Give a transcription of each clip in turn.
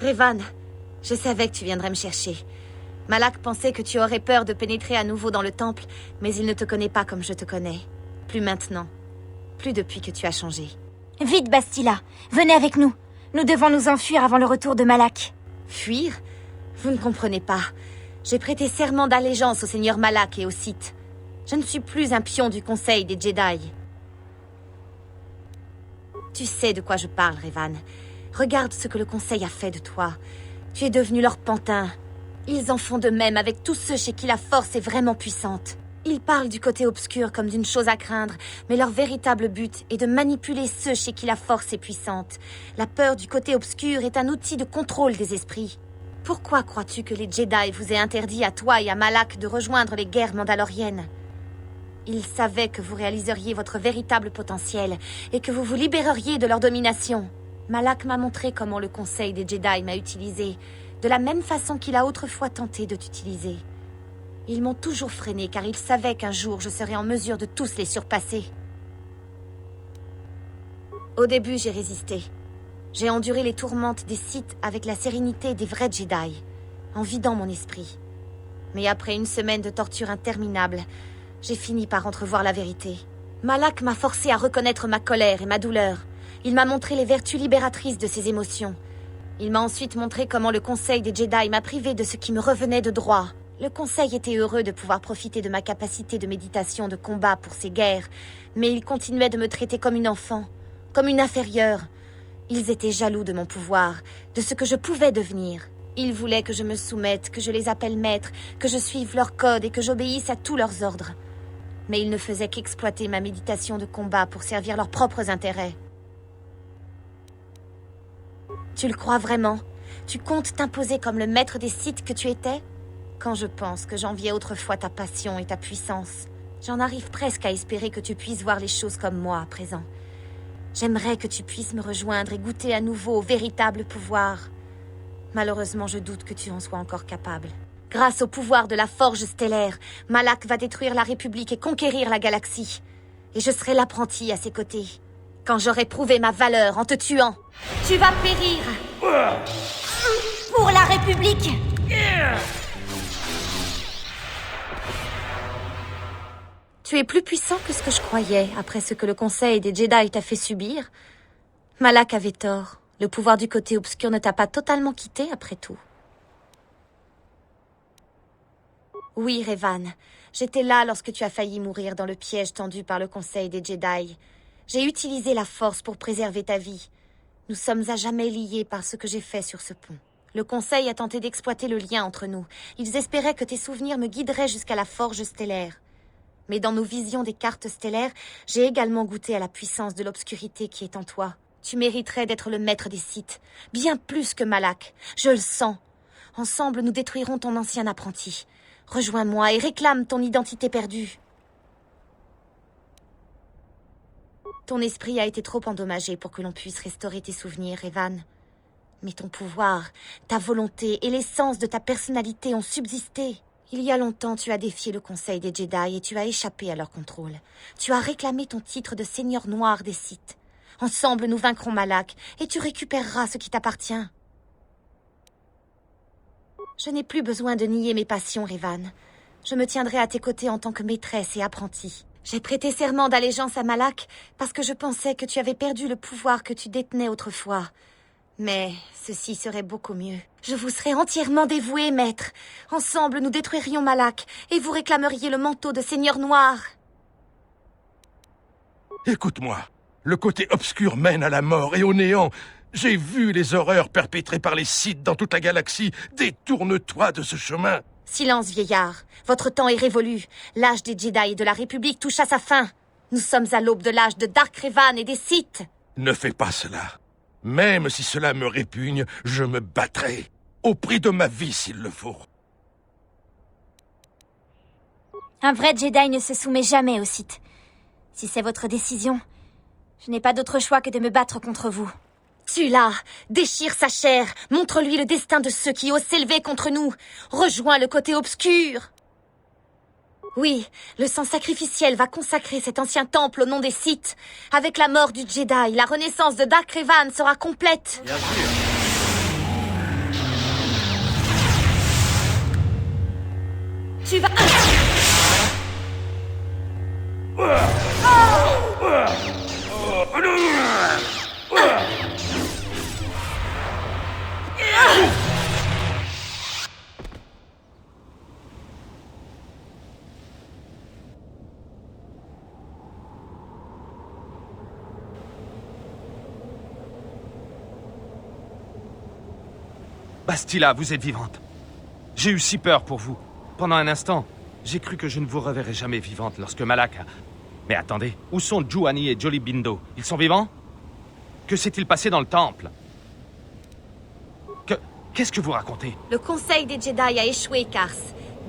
Revan, je savais que tu viendrais me chercher. Malak pensait que tu aurais peur de pénétrer à nouveau dans le temple, mais il ne te connaît pas comme je te connais. Plus maintenant. Plus depuis que tu as changé. Vite, Bastila, venez avec nous. Nous devons nous enfuir avant le retour de Malak. Fuir? Vous ne comprenez pas. J'ai prêté serment d'allégeance au seigneur Malak et au Sith. Je ne suis plus un pion du conseil des Jedi. Tu sais de quoi je parle, Revan. Regarde ce que le conseil a fait de toi. Tu es devenu leur pantin. Ils en font de même avec tous ceux chez qui la force est vraiment puissante. Ils parlent du côté obscur comme d'une chose à craindre, mais leur véritable but est de manipuler ceux chez qui la force est puissante. La peur du côté obscur est un outil de contrôle des esprits. Pourquoi crois-tu que les Jedi vous aient interdit à toi et à Malak de rejoindre les guerres mandaloriennes? Ils savaient que vous réaliseriez votre véritable potentiel et que vous vous libéreriez de leur domination. Malak m'a montré comment le conseil des Jedi m'a utilisé, de la même façon qu'il a autrefois tenté de t'utiliser. Ils m'ont toujours freiné car ils savaient qu'un jour je serais en mesure de tous les surpasser. Au début, j'ai résisté. J'ai enduré les tourmentes des Sith avec la sérénité des vrais Jedi, en vidant mon esprit. Mais après une semaine de torture interminable, j'ai fini par entrevoir la vérité. Malak m'a forcé à reconnaître ma colère et ma douleur. Il m'a montré les vertus libératrices de ses émotions. Il m'a ensuite montré comment le conseil des Jedi m'a privé de ce qui me revenait de droit. Le conseil était heureux de pouvoir profiter de ma capacité de méditation de combat pour ces guerres, mais il continuait de me traiter comme une enfant, comme une inférieure. Ils étaient jaloux de mon pouvoir, de ce que je pouvais devenir. Ils voulaient que je me soumette, que je les appelle maîtres, que je suive leurs codes et que j'obéisse à tous leurs ordres. Mais ils ne faisaient qu'exploiter ma méditation de combat pour servir leurs propres intérêts. Tu le crois vraiment? Tu comptes t'imposer comme le maître des Sith que tu étais? Quand je pense que j'enviais autrefois ta passion et ta puissance, j'en arrive presque à espérer que tu puisses voir les choses comme moi à présent. J'aimerais que tu puisses me rejoindre et goûter à nouveau au véritable pouvoir. Malheureusement, je doute que tu en sois encore capable. Grâce au pouvoir de la forge stellaire, Malak va détruire la République et conquérir la galaxie. Et je serai l'apprenti à ses côtés. Quand j'aurai prouvé ma valeur en te tuant, tu vas périr. Pour la République! Tu es plus puissant que ce que je croyais, après ce que le conseil des Jedi t'a fait subir. Malak avait tort. Le pouvoir du côté obscur ne t'a pas totalement quitté, après tout. Oui, Revan. J'étais là lorsque tu as failli mourir dans le piège tendu par le conseil des Jedi. J'ai utilisé la force pour préserver ta vie. Nous sommes à jamais liés par ce que j'ai fait sur ce pont. Le conseil a tenté d'exploiter le lien entre nous. Ils espéraient que tes souvenirs me guideraient jusqu'à la forge stellaire. Mais dans nos visions des cartes stellaires, j'ai également goûté à la puissance de l'obscurité qui est en toi. Tu mériterais d'être le maître des Sith, bien plus que Malak. Je le sens. Ensemble, nous détruirons ton ancien apprenti. Rejoins-moi et réclame ton identité perdue. Ton esprit a été trop endommagé pour que l'on puisse restaurer tes souvenirs, Revan. Mais ton pouvoir, ta volonté et l'essence de ta personnalité ont subsisté. Il y a longtemps, tu as défié le conseil des Jedi et tu as échappé à leur contrôle. Tu as réclamé ton titre de seigneur noir des Sith. Ensemble, nous vaincrons Malak et tu récupéreras ce qui t'appartient. Je n'ai plus besoin de nier mes passions, Revan. Je me tiendrai à tes côtés en tant que maîtresse et apprentie. J'ai prêté serment d'allégeance à Malak parce que je pensais que tu avais perdu le pouvoir que tu détenais autrefois. Mais ceci serait beaucoup mieux. Je vous serais entièrement dévoué, maître. Ensemble, nous détruirions Malak et vous réclameriez le manteau de seigneur noir. Écoute-moi. Le côté obscur mène à la mort et au néant. J'ai vu les horreurs perpétrées par les Sith dans toute la galaxie. Détourne-toi de ce chemin. Silence, vieillard. Votre temps est révolu. L'âge des Jedi et de la République touche à sa fin. Nous sommes à l'aube de l'âge de Dark Revan et des Sith. Ne fais pas cela. Même si cela me répugne, je me battrai. Au prix de ma vie, s'il le faut. Un vrai Jedi ne se soumet jamais au Sith. Si c'est votre décision, je n'ai pas d'autre choix que de me battre contre vous. Tue-la, déchire sa chair, montre-lui le destin de ceux qui osent s'élever contre nous. Rejoins le côté obscur. Oui, le sang sacrificiel va consacrer cet ancien temple au nom des Sith. Avec la mort du Jedi, la renaissance de Dark Revan sera complète. Bien sûr. Tu vas... Bastila, vous êtes vivante. J'ai eu si peur pour vous. Pendant un instant, j'ai cru que je ne vous reverrais jamais vivante lorsque Malak a... Mais attendez, où sont Juhani et Jolly Bindo? Ils sont vivants? Que s'est-il passé dans le temple? Qu'est-ce que vous racontez? Le conseil des Jedi a échoué, Kars.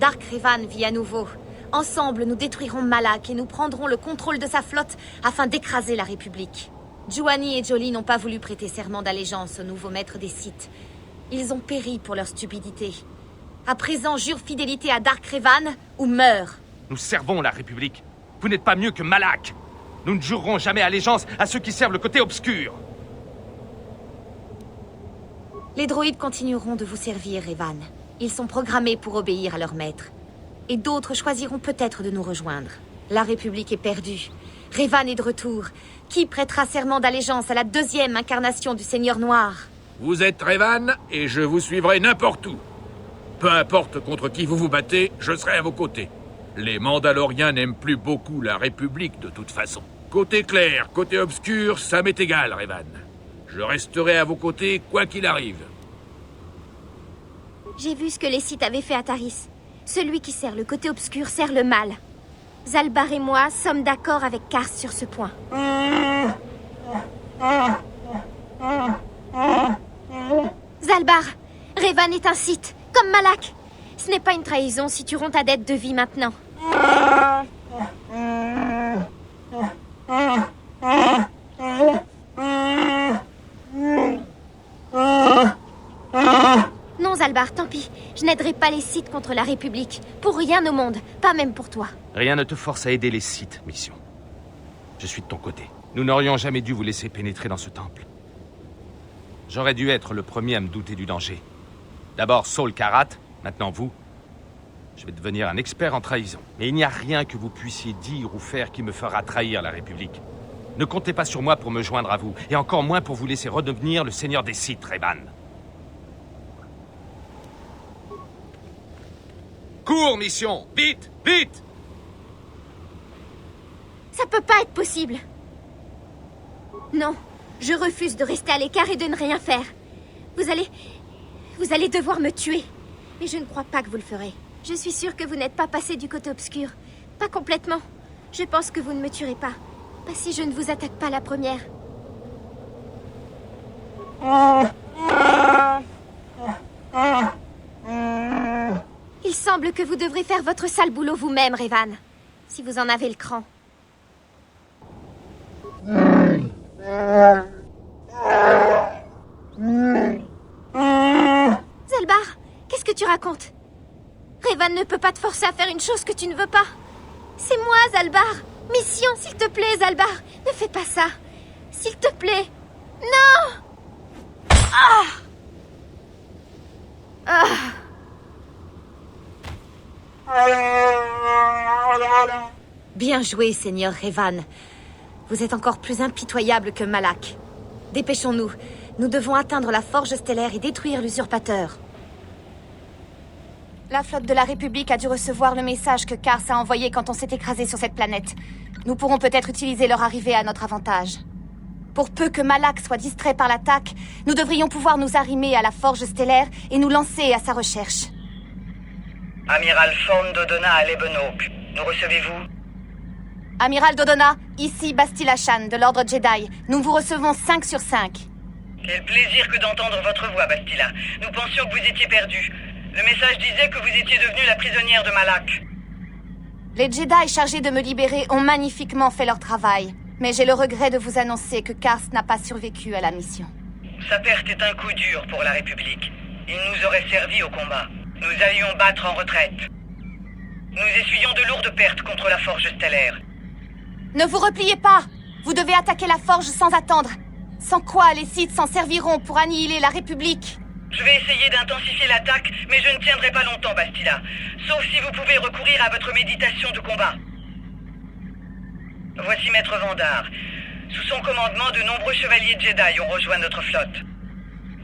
Dark Revan vit à nouveau. Ensemble, nous détruirons Malak et nous prendrons le contrôle de sa flotte afin d'écraser la République. Juhani et Jolly n'ont pas voulu prêter serment d'allégeance au nouveau maître des Sith. Ils ont péri pour leur stupidité. À présent, jure fidélité à Dark Revan ou meurs. Nous servons la République. Vous n'êtes pas mieux que Malak. Nous ne jurerons jamais allégeance à ceux qui servent le côté obscur. Les droïdes continueront de vous servir, Revan. Ils sont programmés pour obéir à leur maître. Et d'autres choisiront peut-être de nous rejoindre. La République est perdue. Revan est de retour. Qui prêtera serment d'allégeance à la deuxième incarnation du Seigneur Noir? Vous êtes Revan, et je vous suivrai n'importe où. Peu importe contre qui vous vous battez, je serai à vos côtés. Les Mandaloriens n'aiment plus beaucoup la République de toute façon. Côté clair, côté obscur, ça m'est égal, Revan. Je resterai à vos côtés quoi qu'il arrive. J'ai vu ce que les Sith avaient fait à Taris. Celui qui sert le côté obscur sert le mal. Zalbar et moi sommes d'accord avec Kars sur ce point. Zalbar, Revan est un Sith, comme Malak. Ce n'est pas une trahison si tu romps ta dette de vie maintenant. Non, Zalbar, tant pis. Je n'aiderai pas les Sith contre la République. Pour rien au monde, pas même pour toi. Rien ne te force à aider les Sith, Mission. Je suis de ton côté. Nous n'aurions jamais dû vous laisser pénétrer dans ce temple. J'aurais dû être le premier à me douter du danger. D'abord Saul Karat, maintenant vous. Je vais devenir un expert en trahison. Mais il n'y a rien que vous puissiez dire ou faire qui me fera trahir la République. Ne comptez pas sur moi pour me joindre à vous, et encore moins pour vous laisser redevenir le seigneur des Sith, Revan. Cours, Mission! Vite! Vite! Ça peut pas être possible. Non, je refuse de rester à l'écart et de ne rien faire. Vous allez devoir me tuer. Mais je ne crois pas que vous le ferez. Je suis sûre que vous n'êtes pas passé du côté obscur. Pas complètement. Je pense que vous ne me tuerez pas. Pas si je ne vous attaque pas la première. Il semble que vous devrez faire votre sale boulot vous-même, Revan. Si vous en avez le cran. Zalbar, qu'est-ce que tu racontes? Revan ne peut pas te forcer à faire une chose que tu ne veux pas. C'est moi, Zalbar. Mission, s'il te plaît, Zalbar. Ne fais pas ça. S'il te plaît. Non! Bien joué, Seigneur Revan. Vous êtes encore plus impitoyable que Malak. Dépêchons-nous. Nous devons atteindre la forge stellaire et détruire l'usurpateur. La flotte de la République a dû recevoir le message que Kars a envoyé quand on s'est écrasé sur cette planète. Nous pourrons peut-être utiliser leur arrivée à notre avantage. Pour peu que Malak soit distrait par l'attaque, nous devrions pouvoir nous arrimer à la forge stellaire et nous lancer à sa recherche. Amiral Thorn Dodonna à Lebenoak. Nous recevez-vous? Amiral Dodonna, ici Bastila Shan de l'Ordre Jedi. Nous vous recevons 5 sur 5. Quel plaisir que d'entendre votre voix, Bastila. Nous pensions que vous étiez perdu. Le message disait que vous étiez devenue la prisonnière de Malak. Les Jedi chargés de me libérer ont magnifiquement fait leur travail. Mais j'ai le regret de vous annoncer que Kars n'a pas survécu à la mission. Sa perte est un coup dur pour la République. Il nous aurait servi au combat. Nous allions battre en retraite. Nous essuyons de lourdes pertes contre la forge stellaire. Ne vous repliez pas! Vous devez attaquer la forge sans attendre. Sans quoi les Sith s'en serviront pour annihiler la République. Je vais essayer d'intensifier l'attaque, mais je ne tiendrai pas longtemps, Bastila. Sauf si vous pouvez recourir à votre méditation de combat. Voici Maître Vandar. Sous son commandement, de nombreux chevaliers Jedi ont rejoint notre flotte.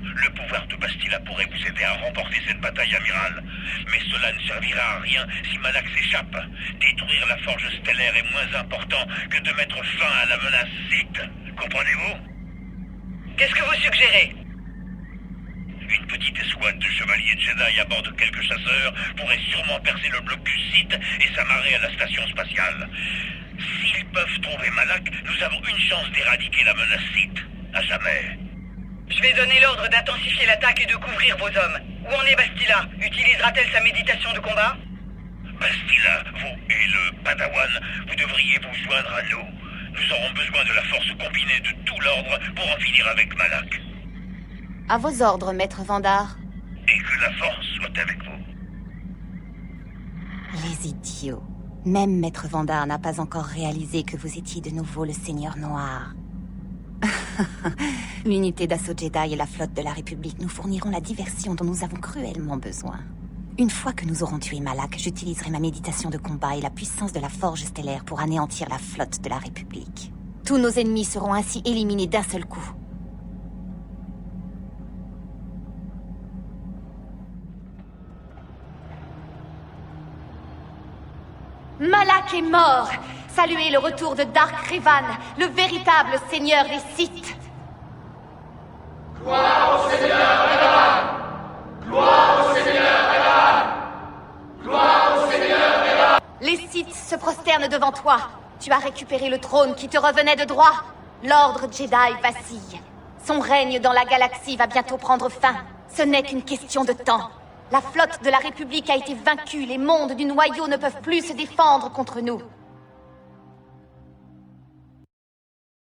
Le pouvoir de Bastila pourrait vous aider à remporter cette bataille, amiral. Mais cela ne servira à rien si Malak s'échappe. Détruire la forge stellaire est moins important que de mettre fin à la menace Sith. Comprenez-vous? Qu'est-ce que vous suggérez? Une petite escouade de chevaliers Jedi à bord de quelques chasseurs pourrait sûrement percer le blocus Sith et s'amarrer à la station spatiale. S'ils peuvent trouver Malak, nous avons une chance d'éradiquer la menace Sith. À jamais. Je vais donner l'ordre d'intensifier l'attaque et de couvrir vos hommes. Où en est Bastila? Utilisera-t-elle sa méditation de combat? Bastila, vous et le Padawan, vous devriez vous joindre à nous. Nous aurons besoin de la force combinée de tout l'ordre pour en finir avec Malak. À vos ordres, Maître Vandar. Et que la force soit avec vous. Les idiots. Même Maître Vandar n'a pas encore réalisé que vous étiez de nouveau le Seigneur Noir. L'unité d'assaut Jedi et la flotte de la République nous fourniront la diversion dont nous avons cruellement besoin. Une fois que nous aurons tué Malak, j'utiliserai ma méditation de combat et la puissance de la forge stellaire pour anéantir la flotte de la République. Tous nos ennemis seront ainsi éliminés d'un seul coup. Malak est mort! Saluez le retour de Dark Revan, le véritable seigneur des Sith! Gloire au Seigneur Revan! Gloire au Seigneur Revan! Gloire au Seigneur Revan! Les Sith se prosternent devant toi. Tu as récupéré le trône qui te revenait de droit. L'ordre Jedi vacille. Son règne dans la galaxie va bientôt prendre fin. Ce n'est qu'une question de temps. La flotte de la République a été vaincue. Les mondes du noyau ne peuvent plus se défendre contre nous.